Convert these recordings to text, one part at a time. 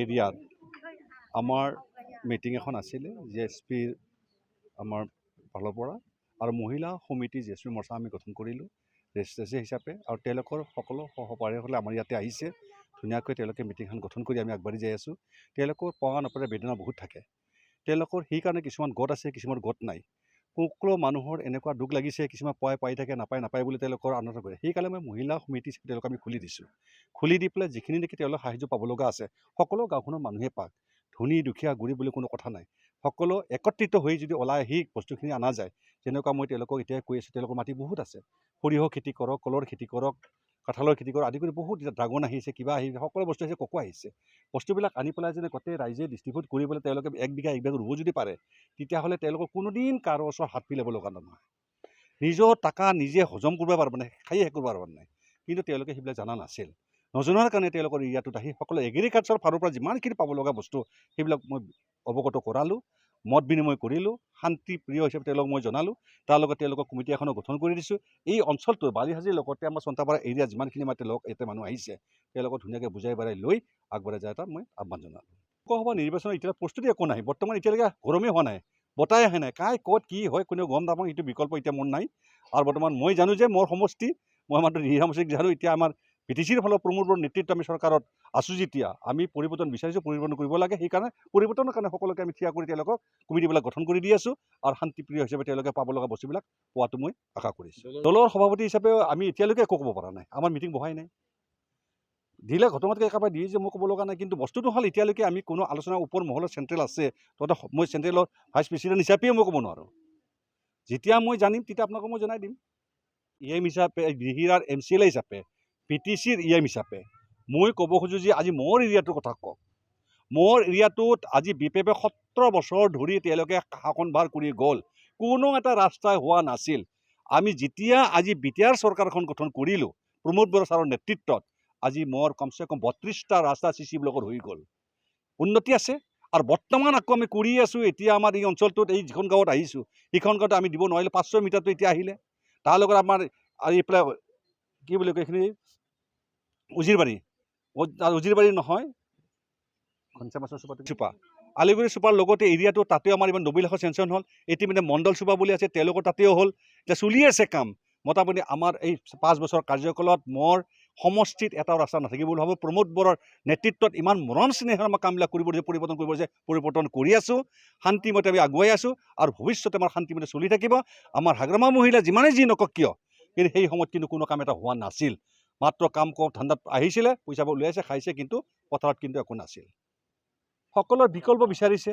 এৰিয়াত আমাৰ মিটিং এখন আছিলে জেএছপিৰ আমাৰ ফালৰ পৰা আৰু মহিলা সমিতি জেএছপি মৰ্চা আমি গঠন কৰিলোঁ ৰেজিষ্ট্ৰেচি হিচাপে আৰু তেওঁলোকৰ সকলো সহপাঠীসকলে আমাৰ ইয়াতে আহিছে ধুনীয়াকৈ তেওঁলোকে মিটিংখন গঠন কৰি আমি আগবাঢ়ি যাই আছোঁ তেওঁলোকৰ পোৱা নপৰা বেদনা বহুত থাকে তেওঁলোকৰ সেইকাৰণে কিছুমান গোট আছে কিছুমান গোট নাই সকলো মানুহৰ এনেকুৱা দুখ লাগিছে কিছুমান পাই থাকে নাপায় বুলি তেওঁলোকৰ আনন্দ কৰে সেইকাৰণে মই মহিলা সমিতি তেওঁলোকক আমি খুলি দিছোঁ খুলি দি পেলাই যিখিনি নেকি তেওঁলোক সাহায্য পাব লগা আছে সকলো গাঁওখনৰ মানুহে পাক ধনী দুখীয়া গৰীব বুলি কোনো কথা নাই সকলো একত্ৰিত হৈ যদি ওলাই আহি বস্তুখিনি অনা যায় যেনেকুৱা মই তেওঁলোকক এতিয়া কৈ আছোঁ তেওঁলোকৰ মাটি বহুত আছে সৰিয়হ খেতি কৰক কলৰ খেতি কৰক কাঁঠালৰ খেতি কৰক আদি কৰি বহুত ড্ৰাগন আহিছে কিবা আহিছে সকলো বস্তু আহিছে ককো আহিছে বস্তুবিলাক আনি পেলাই যদি গোটেই ৰাইজে ডিষ্ট্ৰিবিউট কৰি পেলাই তেওঁলোকে এক বিঘা ৰুব যদি পাৰে তেতিয়াহ'লে তেওঁলোকৰ কোনোদিন কাৰো ওচৰত হাত পেলাব লগা নহয় নিজৰ টকা নিজে হজম কৰিব পাৰিব নাই খাই শেষ কৰিব পাৰিব নাই কিন্তু তেওঁলোকে সেইবিলাক জনা নাছিল নজনাৰ কাৰণে তেওঁলোকৰ এৰিয়াটোত আহি সকলো এগ্ৰিকালচাৰ ফালৰ পৰা যিমানখিনি পাব লগা বস্তু সেইবিলাক মই অৱগত কৰালোঁ মত বিনিময় কৰিলোঁ শান্তি প্ৰিয় হিচাপে তেওঁলোকক মই জনালোঁ তাৰ লগত তেওঁলোকৰ কমিটি এখনো গঠন কৰি দিছোঁ এই অঞ্চলটোৰ বালিহাজিৰ লগতে আমাৰ চন্তাপাৰা এৰিয়া যিমানখিনি আমাৰ ইয়াতে মানুহ আহিছে তেওঁলোকক ধুনীয়াকৈ বুজাই বাঢ়াই লৈ আগবঢ়াই যায় এটা মই আহ্বান জনালোঁ লোকসভা নিৰ্বাচনৰ এতিয়া প্ৰস্তুতি একো নাই বৰ্তমান এতিয়ালৈকে গৰমেই হোৱা নাই বতাই আহে নাই কাই ক'ত কি হয় কোনেও গম নাপাওঁ এইটো বিকল্প এতিয়া মোৰ নাই আৰু বৰ্তমান মই জানো যে মোৰ সমষ্টি মই মাত্ৰ নিৰামচিক জানো এতিয়া আমাৰ বিটিচিৰ ফালৰ প্ৰমোদ বড়োৰ নেতৃত্ব আমি চৰকাৰত আছোঁ যেতিয়া আমি পৰিৱৰ্তন বিচাৰিছোঁ পৰিৱৰ্তন কৰিব লাগে সেইকাৰণে পৰিৱৰ্তনৰ কাৰণে সকলোকে আমি থিয় কৰি তেওঁলোকক কমিটিবিলাক গঠন কৰি দি আছোঁ আৰু শান্তিপ্ৰিয় হিচাপে তেওঁলোকে পাব লগা বস্তুবিলাক পোৱাটো মই আশা কৰিছোঁ দলৰ সভাপতি হিচাপে আমি এতিয়ালৈকে একো ক'ব পৰা নাই আমাৰ মিটিং বহাই নাই দিলে ঘটনাতকৈ একেবাৰে দিয়ে যে মই ক'ব লগা নাই কিন্তু বস্তুটো হ'ল এতিয়ালৈকে আমি কোনো আলোচনা ওপৰ মহলৰ চেণ্ট্ৰেল আছে তথা মই চেণ্ট্ৰেলৰ ভাইচ প্ৰেচিডেণ্ট হিচাপেও মই ক'ব নোৱাৰোঁ যেতিয়া মই জানিম তেতিয়া আপোনালোকক মই জনাই দিম EM হিচাপে বিহিৰাৰ MCLA হিচাপে PTCৰ EM হিচাপে মই ক'ব খোজোঁ যে আজি মোৰ এৰিয়াটোৰ কথা কওক মোৰ এৰিয়াটোত আজি BPF 17 বছৰ ধৰি তেওঁলোকে শাসনভাৰ কৰি গ'ল কোনো এটা ৰাস্তাই হোৱা নাছিল আমি যেতিয়া আজি BTR চৰকাৰখন গঠন কৰিলোঁ প্ৰমোদ বড়ো ছাৰৰ নেতৃত্বত আজি মোৰ কমচে কম 32টা ৰাস্তা CC ব্লকৰ হৈ গ'ল উন্নতি আছে আৰু বৰ্তমান আকৌ আমি কৰি আছোঁ এতিয়া আমাৰ এই অঞ্চলটোত এই যিখন গাঁৱত আহিছোঁ সেইখন গাঁৱত আমি দিব নোৱাৰিলোঁ 500 মিটাৰটো এতিয়া আহিলে তাৰ লগত আমাৰ এইফালে কি বুলি কয় এইখিনি উজিৰবাৰী নহয় চুপা আলিগুৰি চুপাৰ লগতে এৰিয়াটো তাতেও আমাৰ ইমান 90 লাখৰ চেংচন হ'ল ইতিমধ্যে মণ্ডল চুপা বুলি আছে তেওঁলোকৰ তাতেও হ'ল এতিয়া চলি আছে কাম মোটামুটি আমাৰ এই 5 বছৰ কাৰ্যকালত মোৰ সমষ্টিত এটাও ৰাস্তা নাথাকিব বুলি ভাবোঁ প্ৰমোদ বড়োৰ নেতৃত্বত ইমান মৰম স্নেহেৰে আমাৰ কামবিলাক কৰিব যে পৰিৱৰ্তন কৰি আছোঁ শান্তিমতে আমি আগুৱাই আছোঁ আৰু ভৱিষ্যতে আমাৰ শান্তিমতে চলি থাকিব আমাৰ হাগ্ৰামা মহিলা যিমানেই যি নকওক কিয় কিন্তু সেই সময়ত কিন্তু কোনো কাম এটা হোৱা নাছিল মাত্ৰ কাম ধান্দাত আহিছিলে পইচাবোৰ উলিয়াইছে খাইছে কিন্তু পথাৰত কিন্তু একো নাছিল সকলোৰ বিকল্প বিচাৰিছে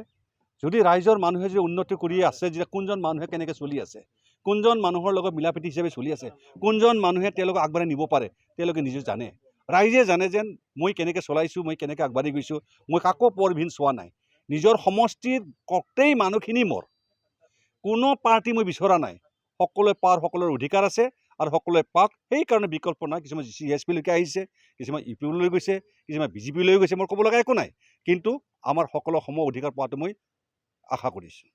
যদি ৰাইজৰ মানুহে যদি উন্নতি কৰি আছে যে কোনজন মানুহে কেনেকৈ চলি আছে কোনজন মানুহৰ লগত মিলাপ্ৰীতি হিচাপে চলি আছে কোনজন মানুহে তেওঁলোকক আগবাঢ়াই নিব পাৰে তেওঁলোকে নিজে জানে ৰাইজে জানে যেন মই কেনেকৈ চলাইছোঁ মই কেনেকৈ আগবাঢ়ি গৈছোঁ মই কাকো পৰভিন চোৱা নাই নিজৰ সমষ্টিত গোটেই মানুহখিনি মোৰ কোনো পাৰ্টি মই বিচৰা নাই সকলোৱে পাৰ সকলোৰ অধিকাৰ আছে আৰু সকলোৱে পাক সেইকাৰণে বিকল্প নাই কিছুমান CSP লৈকে আহিছে কিছুমান UP লৈ গৈছে কিছুমান BJP লৈ গৈছে মোৰ ক'ব লগা একো নাই কিন্তু আমাৰ সকলো সম অধিকাৰ পোৱাটো মই আশা কৰিছোঁ